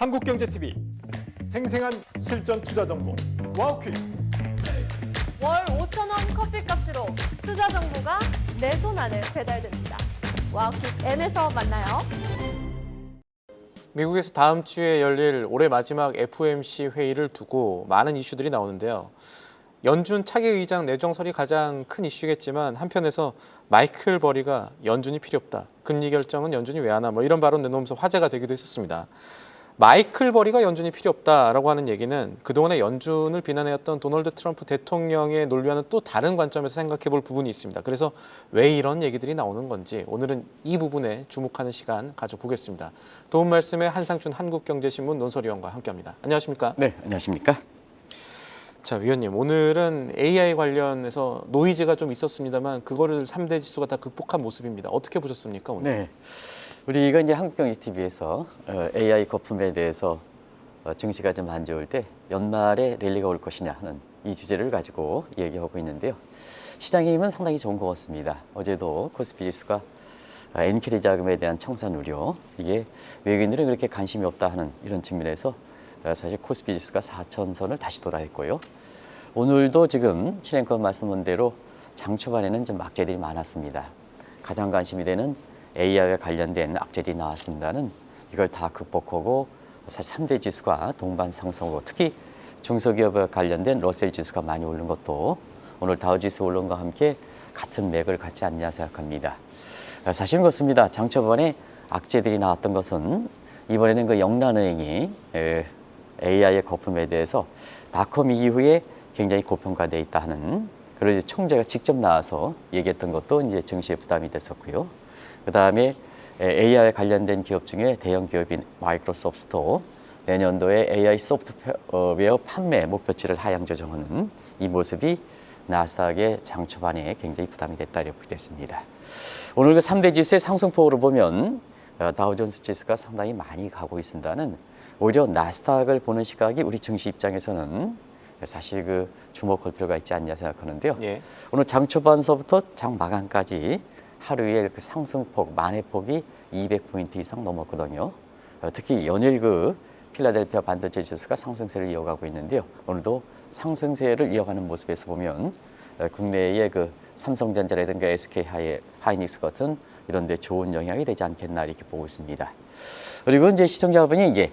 한국경제TV 생생한 실전 투자 정보 와우퀴. 월 5,000원 커피값으로 투자 정보가 내 손 안에 배달됩니다. 와우킥 N에서 만나요. 미국에서 다음 주에 열릴 올해 마지막 FOMC 회의를 두고 많은 이슈들이 나오는데요. 연준 차기의장 내정설이 가장 큰 이슈겠지만 한편에서 마이클 버리가 연준이 필요 없다. 금리 결정은 연준이 왜 하나 이런 발언 내놓으면서 화제가 되기도 했었습니다. 마이클 버리가 연준이 필요 없다라고 하는 얘기는 그동안의 연준을 비난해왔던 도널드 트럼프 대통령의 논리와는 또 다른 관점에서 생각해 볼 부분이 있습니다. 그래서 왜 이런 얘기들이 나오는 건지 오늘은 이 부분에 주목하는 시간 가져보겠습니다. 도움 말씀에 한상춘 한국경제신문 논설위원과 함께합니다. 안녕하십니까? 네, 안녕하십니까? 자, 위원님, 오늘은 AI 관련해서 노이즈가 좀 있었습니다만 그거를 3대 지수가 다 극복한 모습입니다. 어떻게 보셨습니까, 오늘? 네, 우리가 이제 한국경제TV에서 AI 거품에 대해서 증시가 좀 안 좋을 때 연말에 랠리가 올 것이냐 하는 이 주제를 가지고 얘기하고 있는데요. 시장의 힘은 상당히 좋은 것 같습니다. 어제도 코스피 지수가 엔캐리 자금에 대한 청산 우려, 이게 외국인들은 그렇게 관심이 없다 하는 이런 측면에서 사실 코스피 지수가 4,000선을 다시 돌아했고요. 오늘도 지금 실행권 말씀한 대로 장 초반에는 좀 악재들이 많았습니다. 가장 관심이 되는 AI와 관련된 악재들이 나왔습니다는 이걸 다 극복하고 사실 3대 지수가 동반 상승하고 특히 중소기업과 관련된 러셀 지수가 많이 오른 것도 오늘 다우 지수 오른 것과 함께 같은 맥을 갖지 않냐 생각합니다. 사실은 그렇습니다. 장 초반에 악재들이 나왔던 것은 이번에는 그 영란은행이 AI의 거품에 대해서 닷컴 이후에 굉장히 고평가되어 있다 하는 그런 이제 총재가 직접 나와서 얘기했던 것도 이제 증시에 부담이 됐었고요. 그 다음에 AI에 관련된 기업 중에 대형 기업인 마이크로소프트도 내년도에 AI 소프트웨어 판매 목표치를 하향 조정하는 이 모습이 나스닥의 장 초반에 굉장히 부담이 됐다 이렇게 됐습니다. 오늘 그 3대 지수의 상승폭으로 보면 다우존스 지수가 상당히 많이 가고 있습니다는 오히려 나스닥을 보는 시각이 우리 증시 입장에서는 사실 그 주목할 필요가 있지 않냐 생각하는데요. 예. 오늘 장 초반서부터 장 마감까지 하루에 그 상승폭, 만회폭이 200포인트 이상 넘었거든요. 특히 연일 그 필라델피아 반도체 지수가 상승세를 이어가고 있는데요. 오늘도 상승세를 이어가는 모습에서 보면 국내의 그 삼성전자라든가 SK 하이닉스 같은 이런 데 좋은 영향이 되지 않겠나 이렇게 보고 있습니다. 그리고 이제 시청자분이 이제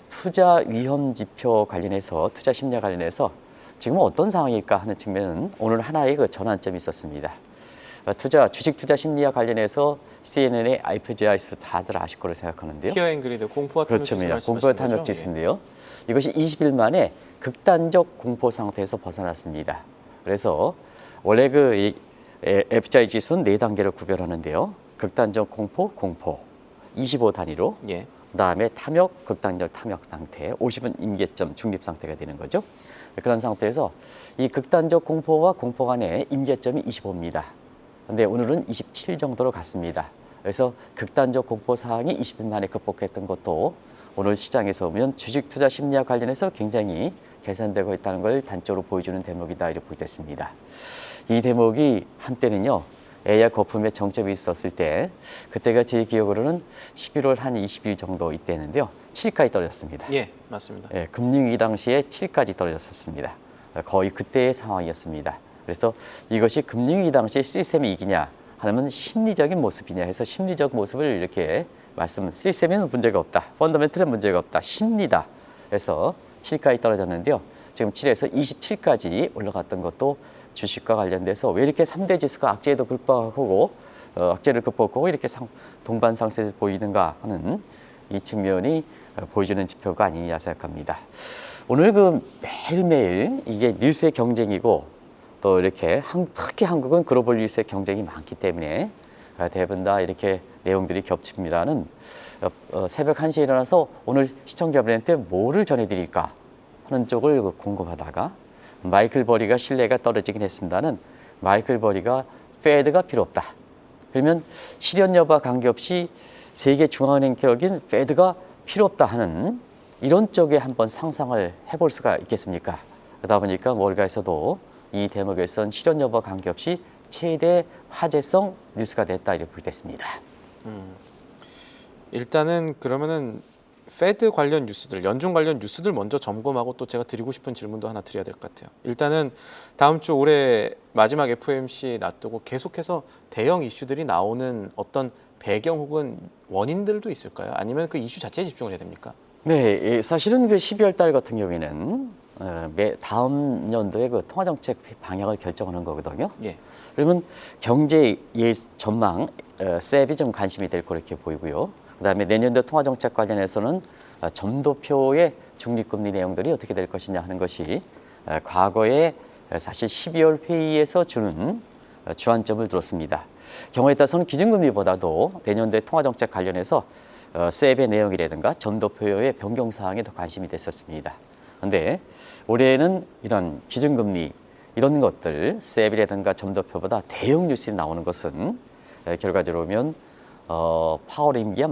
투자 위험 지표 관련해서 투자 심리 관련해서 지금 어떤 상황일까 하는 측면은 오늘 하나의 그 전환점이 있었습니다. 주식 투자 심리와 관련해서 CNN의 IPGIS 다들 아실 거로 생각하는데요. 피어 앤 그리드 공포와 탐욕 지수 그렇죠. 말씀하시는 공포와 거죠? 탐욕 지수인데요. 이것이 20일 만에 극단적 공포 상태에서 벗어났습니다. 그래서 원래 그 FGI 지수는 4단계로 구별하는데요. 극단적 공포, 25단위로. 예. 그다음에 탐욕, 극단적 탐욕 상태, 50은 임계점, 중립 상태가 되는 거죠. 그런 상태에서 이 극단적 공포와 공포 간의 임계점이 25입니다. 근데 오늘은 27 정도로 갔습니다. 그래서 극단적 공포 사항이 20일 만에 극복했던 것도 오늘 시장에서 보면 주식 투자 심리와 관련해서 굉장히 개선되고 있다는 걸 단적으로 보여주는 대목이다 이렇게 됐습니다. 이 대목이 한때는요. AI 거품에 정점이 있었을 때 그때가 제 기억으로는 11월 한 20일 정도 이때였는데요. 7까지 떨어졌습니다. 예, 맞습니다. 예, 금융위기 당시에 7까지 떨어졌었습니다. 거의 그때의 상황이었습니다. 그래서 이것이 금융위기 당시에 시스템이 이기냐 하면 심리적인 모습이냐 해서 심리적 모습을 이렇게 시스템에는 문제가 없다. 펀더멘털은 문제가 없다. 심리다. 그래서 7까지 떨어졌는데요. 지금 7에서 27까지 올라갔던 것도 주식과 관련돼서 왜 이렇게 3대 지수가 악재를 극복하고 이렇게 동반 상승을 보이는가 하는 이 측면이 보여주는 지표가 아니냐 생각합니다. 오늘 그 매일매일 이게 뉴스의 경쟁이고 또 이렇게 특히 한국은 글로벌 뉴스의 경쟁이 많기 때문에 대부분 다 이렇게 내용들이 겹칩니다는 새벽 1시에 일어나서 오늘 시청자분한테 뭐를 전해드릴까 하는 쪽을 궁금하다가 마이클 버리가 신뢰가 떨어지긴 했습니다는 마이클 버리가 페드가 필요 없다. 그러면 실현 여부와 관계없이 세계 중앙은행 격인 페드가 필요 없다 하는 이런 쪽에 한번 상상을 해볼 수가 있겠습니까? 그러다 보니까 월가에서도 이 대목에선 실현 여부와 관계없이 최대 화제성 뉴스가 됐다 이렇게 됐습니다. 일단은 그러면은 페드 관련 뉴스들, 연준 관련 뉴스들 먼저 점검하고 또 제가 드리고 싶은 질문도 하나 드려야 될 것 같아요. 일단은 다음 주 올해 마지막 FOMC 놔두고 계속해서 대형 이슈들이 나오는 어떤 배경 혹은 원인들도 있을까요? 아니면 그 이슈 자체에 집중을 해야 됩니까? 네, 사실은 그 12월 달 같은 경우에는 다음 연도에 그 통화정책 방향을 결정하는 거거든요. 예. 그러면 경제 전망, 셉이 좀 관심이 될 거로 이렇게 보이고요. 그다음에 내년도 통화정책 관련해서는 점도표의 중립금리 내용들이 어떻게 될 것이냐 하는 것이 과거에 사실 12월 회의에서 주는 주안점을 두었습니다. 경우에 따라서는 기준금리보다도 내년도에 통화정책 관련해서 셉의 내용이라든가 점도표의 변경 사항에 더 관심이 됐었습니다. 그런데 올해는 이런 기준금리 이런 것들 셉이라든가 점도표보다 대형 뉴스가 나오는 것은 결과적으로 보면 파월 임기가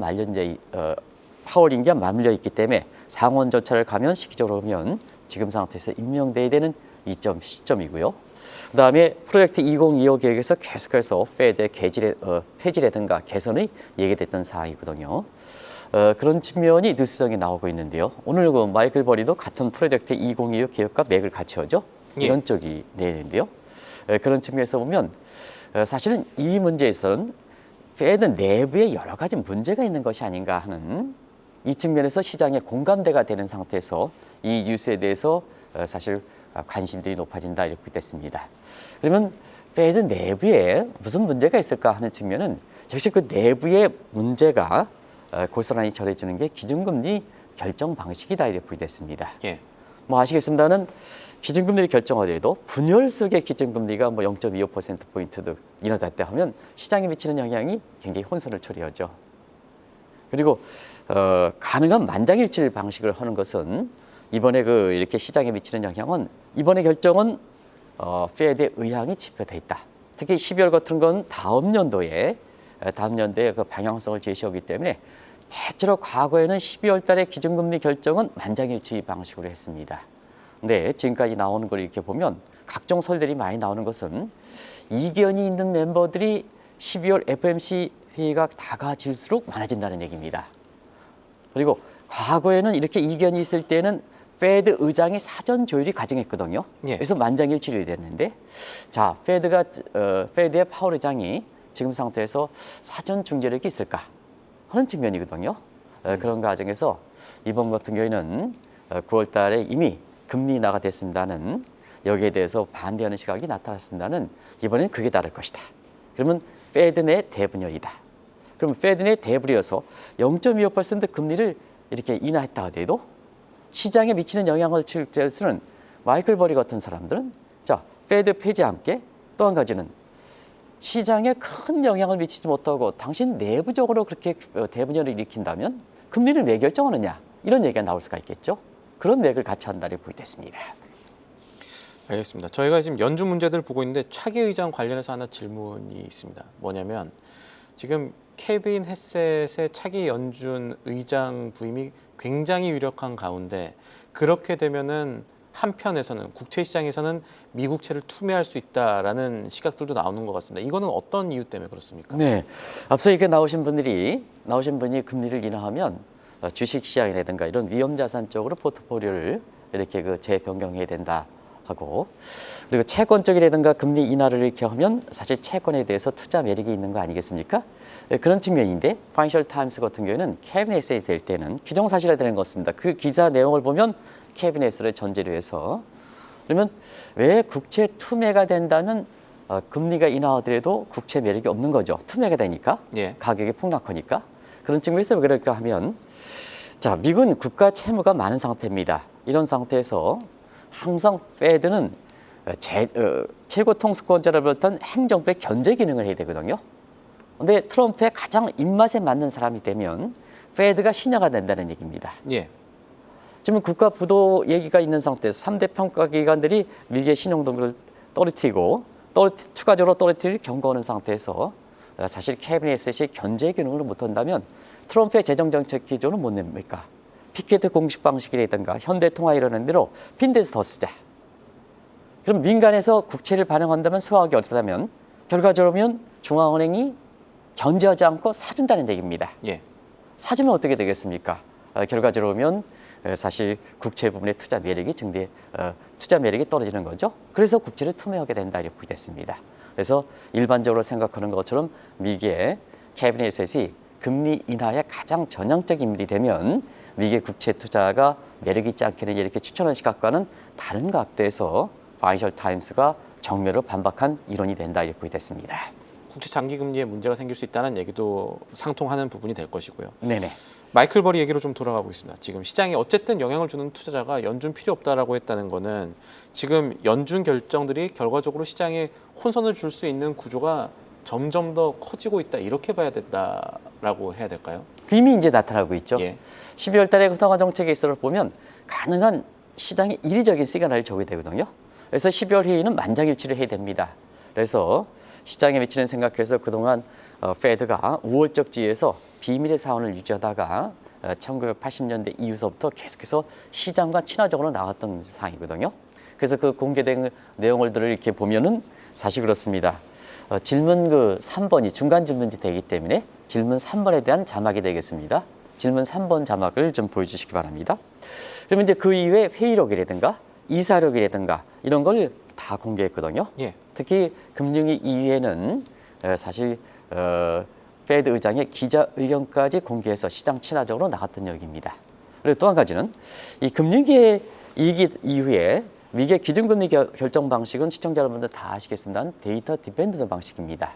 맞물려 있기 때문에 상원 절차를 가면 시기적으로 보면 지금 상태에서 임명돼야 되는 시점이고요. 그다음에 프로젝트 2025 계획에서 계속해서 페드의 폐지라든가 개선이 얘기됐던 사항이거든요. 그런 측면이 뉴스성이 나오고 있는데요. 오늘 그 마이클 버리도 같은 프로젝트 2025 계획과 맥을 같이 하죠. 예. 이런 쪽이 내는데요. 그런 측면에서 보면 사실은 이 문제에서는 페드 내부에 여러 가지 문제가 있는 것이 아닌가 하는 이 측면에서 시장에 공감대가 되는 상태에서 이 뉴스에 대해서 사실 관심들이 높아진다 이렇게 됐습니다. 그러면 페드 내부에 무슨 문제가 있을까 하는 측면은 역시 그 내부의 문제가 고스란히 전해주는 게 기준금리 결정 방식이다 이렇게 됐습니다. 예. 뭐 아시겠습니다는 기준금리를 결정하더라도 분열 속의 기준금리가 뭐 0.25%포인트도 인하됐다 하면 시장에 미치는 영향이 굉장히 혼선을 초래하죠. 그리고 가능한 만장일치 방식을 하는 것은 이번에 이렇게 시장에 미치는 영향은 이번에 결정은 페드의 의향이 집표돼 있다. 특히 12월 같은 건 다음 연도에 그 방향성을 제시하기 때문에 대체로 과거에는 12월 달에 기준금리 결정은 만장일치 방식으로 했습니다. 근데 지금까지 나오는 걸 이렇게 보면 각종 설들이 많이 나오는 것은 이견이 있는 멤버들이 12월 FOMC 회의가 다가질수록 많아진다는 얘기입니다. 그리고 과거에는 이렇게 이견이 있을 때는 페드 의장이 사전 조율이 가능했거든요. 예. 그래서 만장일치로 됐는데, 자 페드의 파월 의장이 지금 상태에서 사전 중재력이 있을까 하는 측면이거든요. 그런 과정에서 이번 같은 경우에는 9월 달에 이미 금리 인하가 됐습니다는 여기에 대해서 반대하는 시각이 나타났습니다는 이번엔 그게 다를 것이다. 그러면 페드 내 대분열이다. 그러면 페드 내 대분열이어서 0.25% 금리를 이렇게 인하했다 하더라도 시장에 미치는 영향을 줄 때는 마이클 버리 같은 사람들은 자 페드 폐지와 함께 또 한 가지는 시장에 큰 영향을 미치지 못하고 당신 내부적으로 그렇게 대분열을 일으킨다면 금리를 왜 결정하느냐 이런 얘기가 나올 수가 있겠죠. 그런 맥을 같이 한다고 보이겠습니다. 알겠습니다. 저희가 지금 연준 문제들을 보고 있는데 차기 의장 관련해서 하나 질문이 있습니다. 뭐냐면 지금 케빈 헤셋의 차기 연준 의장 부임이 굉장히 유력한 가운데 그렇게 되면은 한편에서는 국채 시장에서는 미국채를 투매할 수 있다라는 시각들도 나오는 것 같습니다. 이거는 어떤 이유 때문에 그렇습니까? 네, 앞서 이렇게 나오신 분이 금리를 인하하면 주식 시장이라든가 이런 위험 자산 쪽으로 포트폴리오를 이렇게 재변경해야 된다 하고 그리고 채권 쪽이라든가 금리 인하를 이렇게 하면 사실 채권에 대해서 투자 매력이 있는 거 아니겠습니까? 그런 측면인데 파이낸셜 타임스 같은 경우에는 캐비넷에 있을 때는 규정사실화되는 것 같습니다. 그 기사 내용을 보면 캐비넷을 전제로 해서 그러면 왜 국채 투매가 된다면 금리가 인하하더라도 국채 매력이 없는 거죠. 투매가 되니까 예. 가격이 폭락하니까 그런 측면에서 왜 그럴까 하면 자 미국은 국가 채무가 많은 상태입니다. 이런 상태에서 항상 페드는 최고 통수권자를 비롯한 행정부의 견제 기능을 해야 되거든요. 그런데 트럼프의 가장 입맛에 맞는 사람이 되면 페드가 신여가 된다는 얘기입니다. 예. 지금 국가 부도 얘기가 있는 상태에서 3대 평가기관들이 미국의 신용등급을 떨어뜨리고 추가적으로 떨어뜨릴 경고하는 상태에서 사실 캐비넷이 견제 기능을 못한다면 트럼프의 재정정책 기조는 못 냅니까? 피케트 공식 방식이라든가 현대통화 이러는 대로 빈대서 더 쓰자. 그럼 민간에서 국채를 발행한다면 소화하기 어렵다면 결과적으로 중앙은행이 견제하지 않고 사준다는 얘기입니다. 예. 사주면 어떻게 되겠습니까? 결과적으로 보면 사실 국채 부분의 투자 매력이 투자 매력이 떨어지는 거죠. 그래서 국채를 투매하게 된다 이렇게 보게 됐습니다. 그래서 일반적으로 생각하는 것처럼 미국의 캐비닛이 금리 인하에 가장 전향적인 인물이 되면 미국의 국채 투자가 매력 있지 않겠느냐 이렇게 추천한 시각과는 다른 각도에서 파이낸셜 타임스가 정면으로 반박한 이론이 된다 이렇게 보게 됐습니다. 국채 장기 금리에 문제가 생길 수 있다는 얘기도 상통하는 부분이 될 것이고요. 네네. 마이클 버리 얘기로 좀 돌아가 보겠습니다. 지금 시장에 어쨌든 영향을 주는 투자자가 연준 필요 없다라고 했다는 거는 지금 연준 결정들이 결과적으로 시장에 혼선을 줄 수 있는 구조가 점점 더 커지고 있다 이렇게 봐야 된다라고 해야 될까요? 이미 이제 나타나고 있죠. 예. 12월 달에 통화 정책 일서를 보면 가능한 시장의 이례적인 시그널이 줘야 되거든요. 그래서 12월 회의는 만장일치를 해야 됩니다. 그래서 시장에 미치는 생각해서 그동안 페드가 우월적 지위에서 비밀의 사원을 유지하다가 1980년대 이후서부터 계속해서 시장과 친화적으로 나왔던 상황이거든요. 그래서 그 공개된 내용들을 이렇게 보면은 사실 그렇습니다. 질문 3번이 중간 질문이 되기 때문에 질문 3번에 대한 자막이 되겠습니다. 질문 3번 자막을 좀 보여주시기 바랍니다. 그러면 이제 그 이후에 회의록이라든가 이사록이라든가 이런 걸 다 공개했거든요. 예. 특히 금융위 이후에는 사실 페드 의장의 기자 의견까지 공개해서 시장 친화적으로 나갔던 얘기입니다. 그리고 또 한 가지는 이 금융위의 이기 이후에 미국의 기준금리 결정 방식은 시청자 여러분들 다 아시겠습니다만 데이터 디펜던트 방식입니다.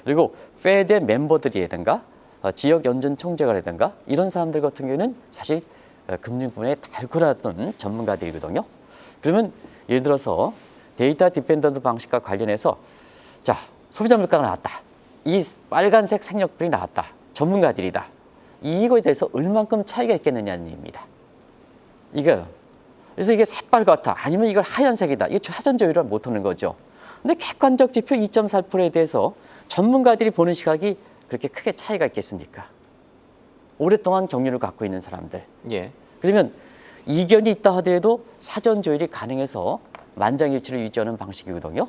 그리고 페드의 멤버들이라든가 지역 연준 총재가라든가 이런 사람들 같은 경우는 사실 금융 부분에 달고났던 전문가들이거든요. 그러면 예를 들어서 데이터 디펜던트 방식과 관련해서 자, 소비자 물가가 나왔다. 이 빨간색 색역들이 나왔다. 전문가들이다. 이거에 대해서 얼만큼 차이가 있겠느냐는 얘기입니다. 이거요. 그래서 이게 새빨 같아. 아니면 이걸 하얀색이다. 이거 사전 조율을 못하는 거죠. 근데 객관적 지표 2.4%에 대해서 전문가들이 보는 시각이 그렇게 크게 차이가 있겠습니까? 오랫동안 경륜을 갖고 있는 사람들. 예. 그러면 이견이 있다 하더라도 사전 조율이 가능해서 만장일치를 유지하는 방식이거든요.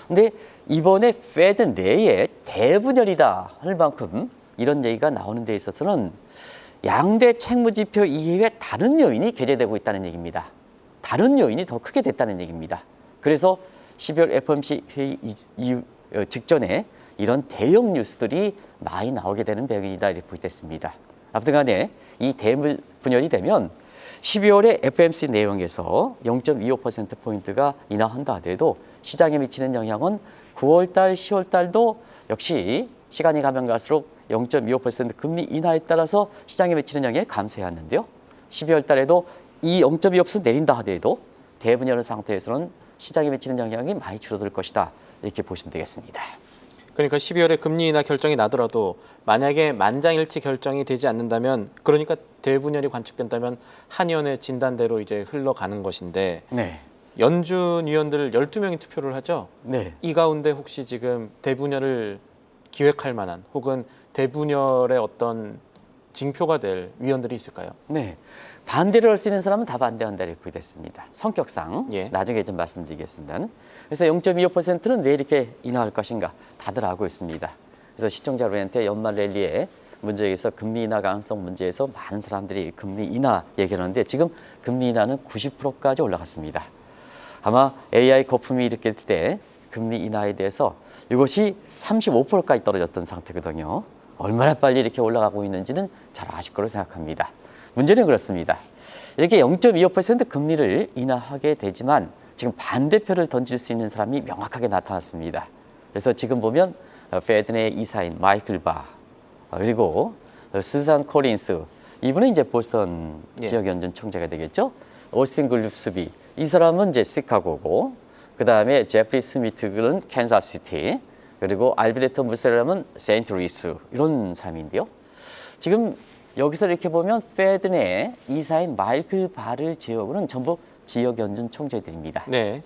근데 이번에 페드 내에 대분열이다 할 만큼 이런 얘기가 나오는 데 있어서는 양대 채무지표 이외에 다른 요인이 계제되고 있다는 얘기입니다. 다른 요인이 더 크게 됐다는 얘기입니다. 그래서 12월 FOMC 회의 직전에 이런 대형 뉴스들이 많이 나오게 되는 배경이다 이렇게 보겠습니다. 아무튼 간에 이 대분열이 되면 12월에 FOMC 내용에서 0.25%포인트가 인하한다 하더라도 시장에 미치는 영향은 9월달, 10월달도 역시 시간이 가면 갈수록 0.25% 금리 인하에 따라서 시장에 미치는 영향을 감소해왔는데요. 12월 달에도 이 0.25% 내린다 하더라도 대분열 상태에서는 시장에 미치는 영향이 많이 줄어들 것이다. 이렇게 보시면 되겠습니다. 그러니까 12월에 금리 인하 결정이 나더라도 만약에 만장일치 결정이 되지 않는다면 그러니까 대분열이 관측된다면 한의원의 진단대로 이제 흘러가는 것인데 네. 연준 위원들 12명이 투표를 하죠. 네. 이 가운데 혹시 지금 대분열을 기획할 만한 혹은 대분열의 어떤 징표가 될 위원들이 있을까요? 네. 반대를 할 수 있는 사람은 다 반대한다 이렇게 됐습니다. 성격상 예. 나중에 좀 말씀드리겠습니다. 그래서 0.25%는 왜 이렇게 인하할 것인가 다들 알고 있습니다. 그래서 시청자 여러분한테 연말 랠리에 문제에서 금리 인하 가능성 문제에서 많은 사람들이 금리 인하 얘기하는데 지금 금리 인하는 90%까지 올라갔습니다. 아마 AI 거품이 일으킬 때 금리 인하에 대해서 이것이 35%까지 떨어졌던 상태거든요. 얼마나 빨리 이렇게 올라가고 있는지는 잘 아실 거로 생각합니다. 문제는 그렇습니다. 이렇게 0.25% 금리를 인하하게 되지만 지금 반대표를 던질 수 있는 사람이 명확하게 나타났습니다. 그래서 지금 보면 페드 내 이사인 마이클 바 그리고 수산 콜린스 이분은 이제 보스턴 예. 지역 연준 총재가 되겠죠. 오스틴 글립스비 이 사람은 이제 시카고고 그 다음에 제프리 스미트는 캔자스시티 그리고 알베르토 무셀람은 세인트루이스 이런 사람인데요. 지금 여기서 이렇게 보면 페드 내 이사인 마이클 바를 제외하고는 전부 지역 연준 총재들입니다. 네.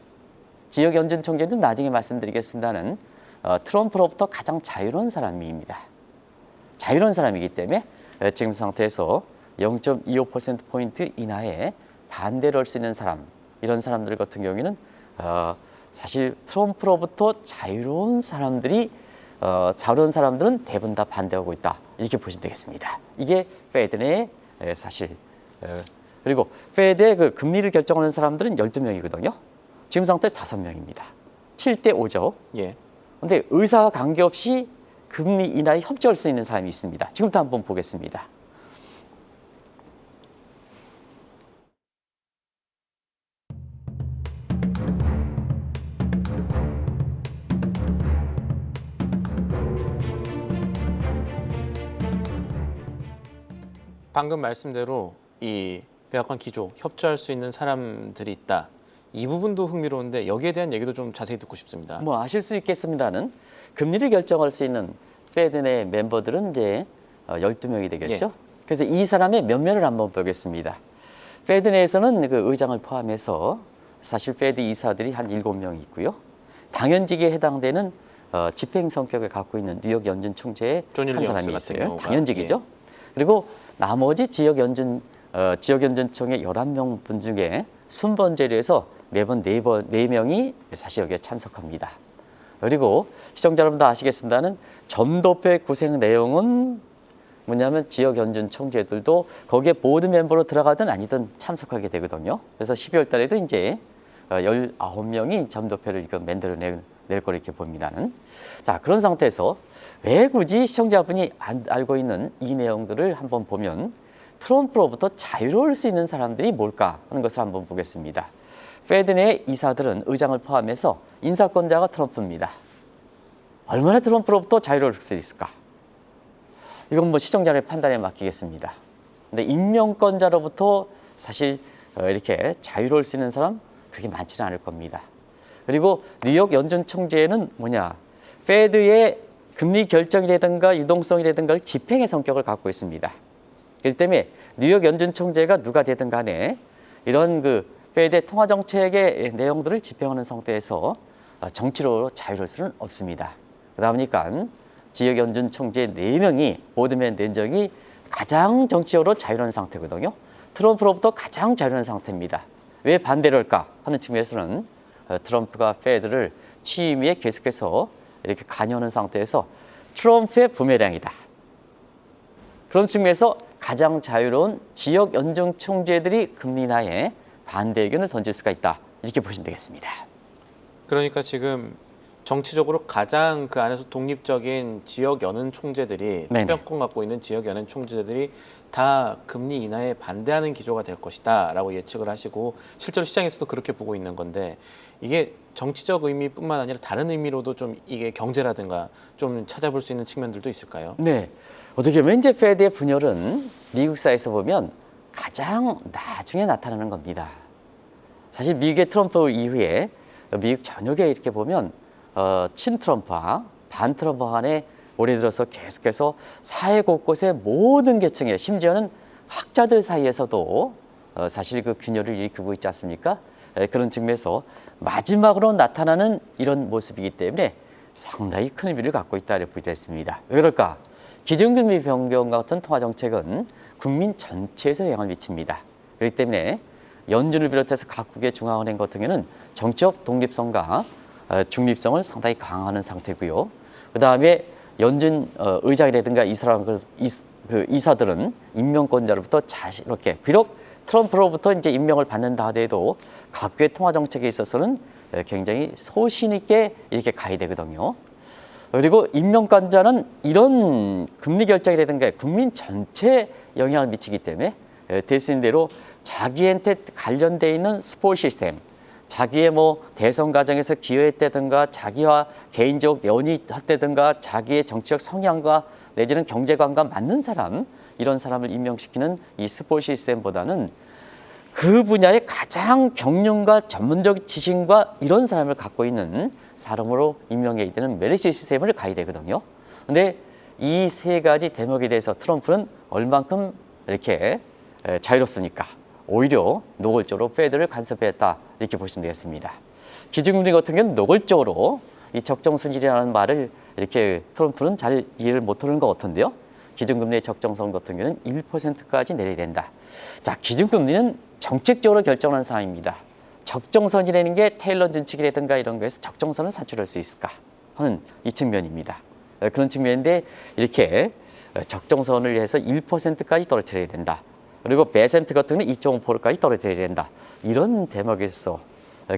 지역 연준 총재는 나중에 말씀드리겠습니다는 트럼프로부터 가장 자유로운 사람입니다. 자유로운 사람이기 때문에 지금 상태에서 0.25%포인트 인하에 반대를 할 수 있는 사람 이런 사람들 같은 경우에는 사실 트럼프로부터 자유로운 사람들은 대부분 다 반대하고 있다 이렇게 보시면 되겠습니다. 이게 페드 내 사실 그리고 페드의 그 금리를 결정하는 사람들은 12명이거든요. 지금 상태에서 5명입니다. 7대 5죠. 예. 근데 의사와 관계없이 금리 인하에 협조할 수 있는 사람이 있습니다. 지금부터 한번 보겠습니다. 방금 말씀대로 이 백악관 기조 협조할 수 있는 사람들이 있다. 이 부분도 흥미로운데 여기에 대한 얘기도 좀 자세히 듣고 싶습니다. 뭐 아실 수 있겠습니다는 금리를 결정할 수 있는 페드 내 멤버들은 이제 12명이 되겠죠. 그래서 이 사람의 면면을 한번 보겠습니다. 페드 내에서는 그 의장을 포함해서 사실 페드 이사들이 한 7명이 있고요. 당연직에 해당되는 집행 성격을 갖고 있는 뉴욕 연준 총재의 존 한 윌리엄스 사람이 같은 있어요. 경우가. 당연직이죠. 그리고 나머지 지역연준청의 11명 분 중에 순번제로해서 매번 4명이 사실 여기에 참석합니다. 그리고 시청자 여러분도 아시겠습니다는 점도표의 구성 내용은 뭐냐면 지역연준 총재들도 거기에 보드 멤버로 들어가든 아니든 참석하게 되거든요. 그래서 12월 달에도 이제 19명이 점도표를 이거 만들어낼 걸 이렇게 봅니다는. 자, 그런 상태에서 왜 굳이 시청자분이 알고 있는 이 내용들을 한번 보면 트럼프로부터 자유로울 수 있는 사람들이 뭘까 하는 것을 한번 보겠습니다. 페드 내 이사들은 의장을 포함해서 인사권자가 트럼프입니다. 얼마나 트럼프로부터 자유로울 수 있을까? 이건 뭐 시청자의 판단에 맡기겠습니다. 근데 임명권자로부터 사실 이렇게 자유로울 수 있는 사람 그렇게 많지는 않을 겁니다. 그리고 뉴욕 연준 총재는 뭐냐? 페드의 금리 결정이라든가 유동성이라든가 집행의 성격을 갖고 있습니다. 그렇기 때문에 뉴욕 연준 총재가 누가 되든 간에 이런 그 페드의 통화 정책의 내용들을 집행하는 상태에서 정치로 자유로울 수는 없습니다. 그러다 보니까 지역 연준 총재 4명이 보드맨 내정이 가장 정치적으로 자유로운 상태거든요. 트럼프로부터 가장 자유로운 상태입니다. 왜 반대를까 하는 측면에서는 트럼프가 페드를 취임에 계속해서 이렇게 관여하는 상태에서 트럼프의 부메랑이다. 그런 측면에서 가장 자유로운 지역 연준 총재들이 금리 인하에 반대 의견을 던질 수가 있다. 이렇게 보시면 되겠습니다. 그러니까 지금 정치적으로 가장 그 안에서 독립적인 지역 연은 총재들이 네네. 투표권 갖고 있는 지역 연은 총재들이 다 금리 인하에 반대하는 기조가 될 것이다라고 예측을 하시고 실제로 시장에서도 그렇게 보고 있는 건데 이게 정치적 의미뿐만 아니라 다른 의미로도 좀 이게 경제라든가 좀 찾아볼 수 있는 측면들도 있을까요? 네. 어떻게 보면 이제 페드의 분열은 미국사에서 보면 가장 나중에 나타나는 겁니다. 사실 미국의 트럼프 이후에 미국 전역에 이렇게 보면 친트럼프와 반트럼프 간에 올해 들어서 계속해서 사회 곳곳의 모든 계층에 심지어는 학자들 사이에서도 사실 그 균열을 일으키고 있지 않습니까? 그런 측면에서 마지막으로 나타나는 이런 모습이기 때문에 상당히 큰 의미를 갖고 있다 이렇게 보게 됐습니다. 왜 그럴까? 기준금리 변경과 같은 통화정책은 국민 전체에서 영향을 미칩니다. 그렇기 때문에 연준을 비롯해서 각국의 중앙은행 같은 경우는 정치적 독립성과 중립성을 상당히 강화하는 상태고요. 그 다음에 연준 의장이라든가 이사들은 임명권자로부터 이렇게 비록 트럼프로부터 이제 임명을 받는다 하더라도 각국의 통화 정책에 있어서는 굉장히 소신 있게 이렇게 가야 되거든요. 그리고 임명권자는 이런 금리 결정이라든가 국민 전체에 영향을 미치기 때문에 대신 대로 자기한테 관련돼 있는 스포츠 시스템, 자기의 뭐 대선 과정에서 기여했다든가 자기와 개인적 연이했다든가 자기의 정치적 성향과 내지는 경제관과 맞는 사람 이런 사람을 임명시키는 이 스포츠 시스템보다는 그 분야의 가장 경륜과 전문적 지식과 이런 사람을 갖고 있는 사람으로 임명해야 되는 메리트 시스템을 가야 되거든요. 근데 이 세 가지 대목에 대해서 트럼프는 얼만큼 이렇게 자유롭습니까? 오히려 노골적으로 페드를 간섭했다 이렇게 보시면 되겠습니다. 기준금리 같은 경우는 노골적으로 이 적정순이라는 말을 이렇게 트럼프는 잘 이해를 못하는 것 같은데요. 기준금리의 적정선 같은 경우는 1%까지 내려야 된다. 자, 기준금리는 정책적으로 결정하는 사항입니다. 적정선이라는 게 테일러 준칙이라든가 이런 거에서 적정선을 산출할 수 있을까 하는 이 측면입니다. 그런 측면인데 이렇게 적정선을 해서 1%까지 떨어뜨려야 된다. 그리고 베센트 같은 경우는 2.5%까지 떨어져야 된다. 이런 대목에서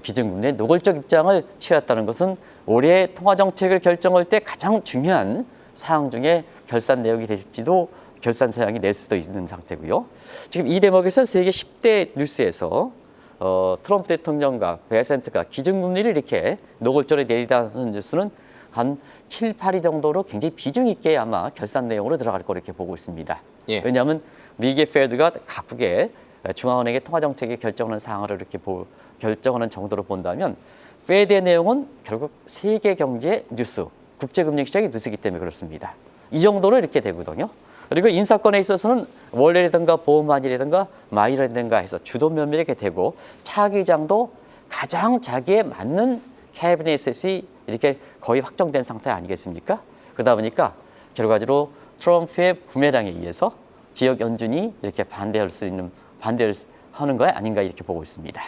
기준금리의 노골적 입장을 취했다는 것은 올해 통화정책을 결정할 때 가장 중요한 사항 중에 결산 내역이 될지도 결산 사항이 낼 수도 있는 상태고요. 지금 이 대목에서 세계 10대 뉴스에서 트럼프 대통령과 베센트가 기준금리를 이렇게 노골적으로 내리다는 뉴스는 한 7, 8위 정도로 굉장히 비중 있게 아마 결산 내용으로 들어갈 거로 이렇게 보고 있습니다. 예. 왜냐하면 미국의 페드가 각국의 중앙은행의 통화정책에 결정하는 사항을 이렇게 결정하는 정도로 본다면 페드의 내용은 결국 세계 경제 뉴스, 국제금융시장의 뉴스이기 때문에 그렇습니다. 이 정도로 이렇게 되거든요. 그리고 인사권에 있어서는 원래라든가 보험만이라든가 마이라든가 해서 주도 면밀하게 되고 차기장도 가장 자기에 맞는 캐비넷이 이렇게 거의 확정된 상태 아니겠습니까? 그러다 보니까 결과적으로 트럼프의 부메랑에 의해서 지역 연준이 이렇게 반대를 하는 거 아닌가 이렇게 보고 있습니다.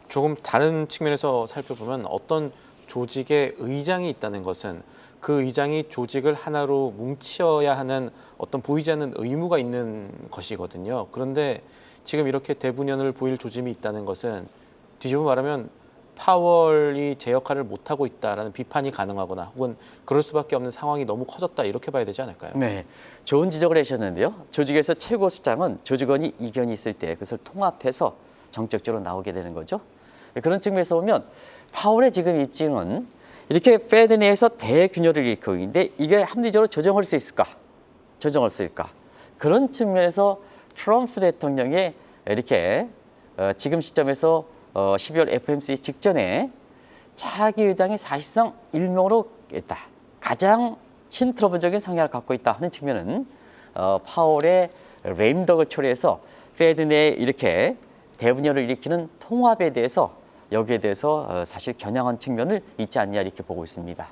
조금 다른 측면에서 살펴보면 어떤 조직의 의장이 있다는 것은 그 의장이 조직을 하나로 뭉치어야 하는 어떤 보이지 않는 의무가 있는 것이거든요. 그런데 지금 이렇게 대분열을 보일 조짐이 있다는 것은 뒤집어 말하면 파월이 제 역할을 못하고 있다라는 비판이 가능하거나 혹은 그럴 수밖에 없는 상황이 너무 커졌다 이렇게 봐야 되지 않을까요? 네, 좋은 지적을 하셨는데요. 조직에서 최고 수장은 조직원이 이견이 있을 때 그것을 통합해서 정책적으로 나오게 되는 거죠. 그런 측면에서 보면 파월의 지금 입증은 이렇게 페드 내에서 대균열을 일으키고 있는데 이게 합리적으로 조정할 수 있을까? 조정할 수 있을까? 그런 측면에서 트럼프 대통령의 이렇게 지금 시점에서 12월 FOMC 직전에 차기 의장이 사실상 일명으로 있다. 가장 친트럼프적인 성향을 갖고 있다 하는 측면은 파월의 레임덕을 초래해서 페드 내에 이렇게 대분열을 일으키는 통합에 대해서 여기에 대해서 사실 겨냥한 측면을 있지 않냐 이렇게 보고 있습니다.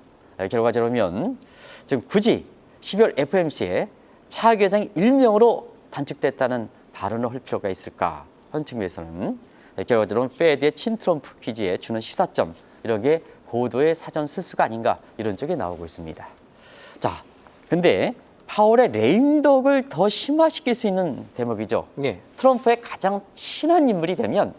결과적으로 보면 지금 굳이 12월 FOMC에 차기 의장이 일명으로 단축됐다는 발언을 할 필요가 있을까 하는 측면에서는 결과적으로 페드의 친트럼프 기지에 주는 시사점 이런 게 고도의 사전 실수가 아닌가 이런 쪽에 나오고 있습니다. 자, 근데 파월의 레임덕을 더 심화시킬 수 있는 대목이죠. 예. 트럼프의 가장 친한 인물이 되면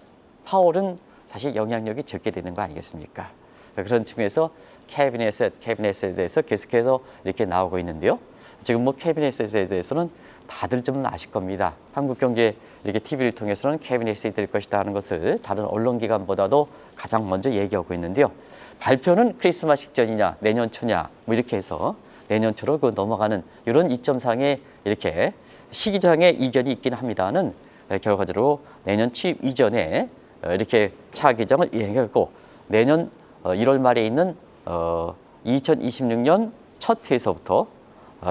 파월은 사실 영향력이 적게 되는 거 아니겠습니까? 그런 측면에서 캐비넷에 대해서 계속해서 이렇게 나오고 있는데요. 지금 뭐 캐비넷에 대해서는 다들 좀 아실 겁니다. 한국경제 이렇게 TV를 통해서는 캐비넷이 될 것이다 하는 것을 다른 언론기관보다도 가장 먼저 얘기하고 있는데요. 발표는 크리스마스 직전이냐 내년 초냐 뭐 이렇게 해서 내년 초로 그 넘어가는 이런 이점상에 이렇게 시기상의 이견이 있긴 합니다는 결과적으로 내년 취임 이전에 이렇게 차기정을 이행했고 내년 1월 말에 있는 2026년 첫 회에서부터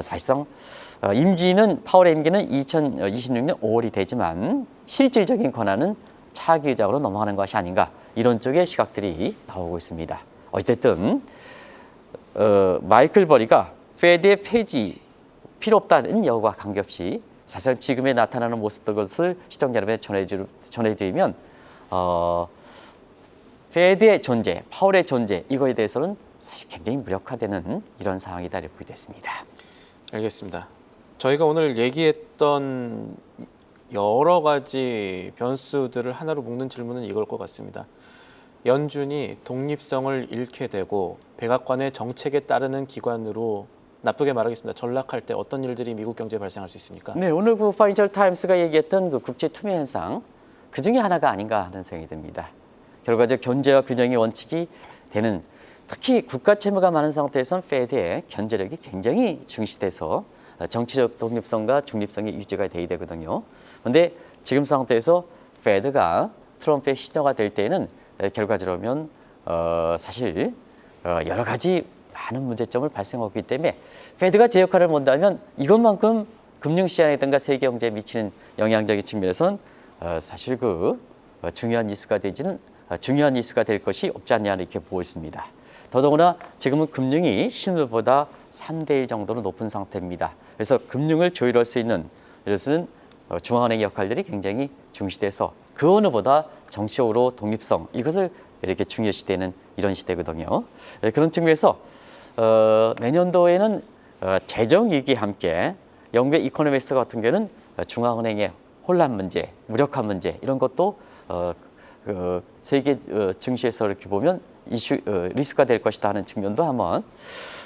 사실상 파월의 임기는 2026년 5월이 되지만 실질적인 권한은 차기 의장으로 넘어가는 것이 아닌가 이런 쪽의 시각들이 나오고 있습니다. 어쨌든 마이클 버리가 페드의 폐지 필요 없다는 여부와 관계없이 사실상 지금에 나타나는 모습들을 시청자 여러분에 전해드리면 페드의 존재, 파월의 존재 이거에 대해서는 사실 굉장히 무력화되는 이런 상황이다 이렇게 보겠습니다. 알겠습니다. 저희가 오늘 얘기했던 여러 가지 변수들을 하나로 묶는 질문은 이걸 것 같습니다. 연준이 독립성을 잃게 되고 백악관의 정책에 따르는 기관으로 나쁘게 말하겠습니다. 전락할 때 어떤 일들이 미국 경제에 발생할 수 있습니까? 네, 오늘 그 파이낸셜 타임스가 얘기했던 그 국제 투명 현상 그 중에 하나가 아닌가 하는 생각이 듭니다. 결과적 견제와 균형의 원칙이 되는 특히 국가 채무가 많은 상태에서는 페드의 견제력이 굉장히 중시돼서 정치적 독립성과 중립성이 유지가 돼야 되거든요. 그런데 지금 상태에서 페드가 트럼프의 시저가 될 때에는 결과적으로 보면 사실 여러 가지 많은 문제점을 발생하기 때문에 페드가 제 역할을 못한다면 이것만큼 금융시장이든가 세계 경제에 미치는 영향적인 측면에서는 사실 그 중요한 이슈가 될 것이 없지 않냐 이렇게 보고 있습니다. 더더구나 지금은 금융이 실물보다 3대1 정도로 높은 상태입니다. 그래서 금융을 조율할 수 있는 이것은 중앙은행의 역할들이 굉장히 중시돼서 그 어느보다 정치적으로 독립성 이것을 이렇게 중요시되는 이런 시대거든요. 그런 측면에서 내년도에는 재정 위기와 함께 영국의 이코노미스트 같은 경우는 중앙은행의 혼란 문제, 무력화 문제 이런 것도 세계 증시에서 이렇게 보면 리스크가 될 것이다 하는 측면도 한번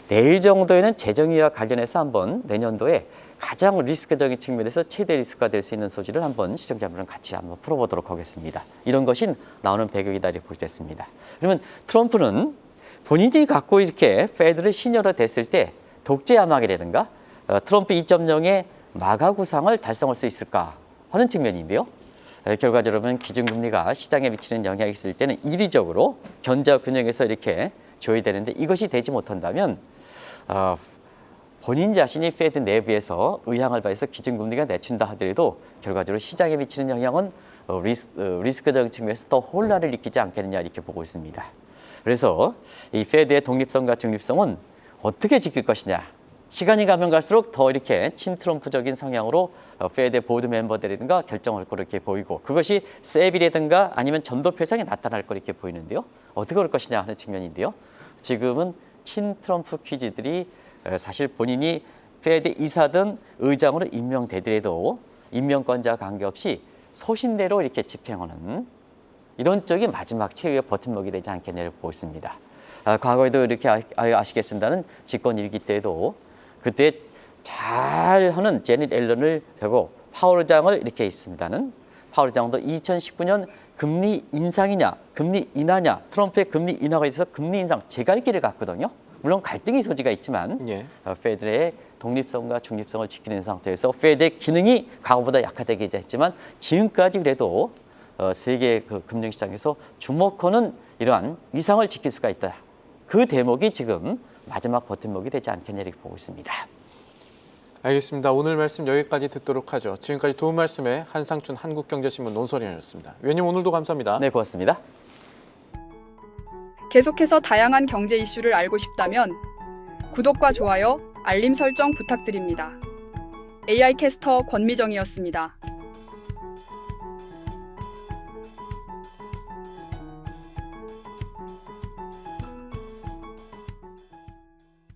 내일 정도에는 재정위와 관련해서 한번 내년도에 가장 리스크적인 측면에서 최대 리스크가 될 수 있는 소지를 한번 시청자분들은 같이 한번 풀어보도록 하겠습니다. 이런 것이 나오는 배경이다 이렇게 볼 수 있습니다. 그러면 트럼프는 본인이 갖고 이렇게 페드를 시니어로 됐을 때 독재 암학이라든가 트럼프 2.0의 마가 구상을 달성할 수 있을까 하는 측면인데요. 결과적으로 기준금리가 시장에 미치는 영향이 있을 때는 이리적으로 견제와 균형에서 이렇게 줘야 되는데 이것이 되지 못한다면 본인 자신이 페드 내부에서 의향을 발해서 기준금리가 내춘다 하더라도 결과적으로 시장에 미치는 영향은 리스크적인 측면에서 더 혼란을 일으키지 않겠느냐 이렇게 보고 있습니다. 그래서 이 페드의 독립성과 중립성은 어떻게 지킬 것이냐. 시간이 가면 갈수록 더 이렇게 친트럼프적인 성향으로 페드의 보드 멤버들이든가 결정할 거 이렇게 보이고 그것이 세비라든가 아니면 전도 표상에 나타날 거 이렇게 보이는데요. 어떻게 올 것이냐 하는 측면인데요. 지금은 친트럼프 퀴즈들이 사실 본인이 페드 이사든 의장으로 임명되더라도 임명권자와 관계없이 소신대로 이렇게 집행하는 이런 쪽이 마지막 최후의 버팀목이 되지 않겠냐고 보고 있습니다. 과거에도 이렇게 아시겠습니다는 집권 1기 때에도 그때 잘하는 제닛 앨런을 하고 파월 의장을 이렇게 있습니다는 파월 의장도 2019년 금리 인상이냐 금리 인하냐 트럼프의 금리 인하가 있어서 금리 인상 제갈 길을 갔거든요. 물론 갈등의 소지가 있지만 예. 페드의 독립성과 중립성을 지키는 상태에서 페드의 기능이 과거보다 약화되게 했지만 지금까지 그래도 세계 금융시장에서 주목하는 이러한 위상을 지킬 수가 있다. 그 대목이 지금 마지막 버팀목이 되지 않겠냐 이렇게 보고 있습니다. 알겠습니다. 오늘 말씀 여기까지 듣도록 하죠. 지금까지 도움 말씀에 한상춘 한국경제신문 논설위원이었습니다. 위원님 오늘도 감사합니다. 네, 고맙습니다. 계속해서 다양한 경제 이슈를 알고 싶다면 구독과 좋아요, 알림 설정 부탁드립니다. AI 캐스터 권미정이었습니다.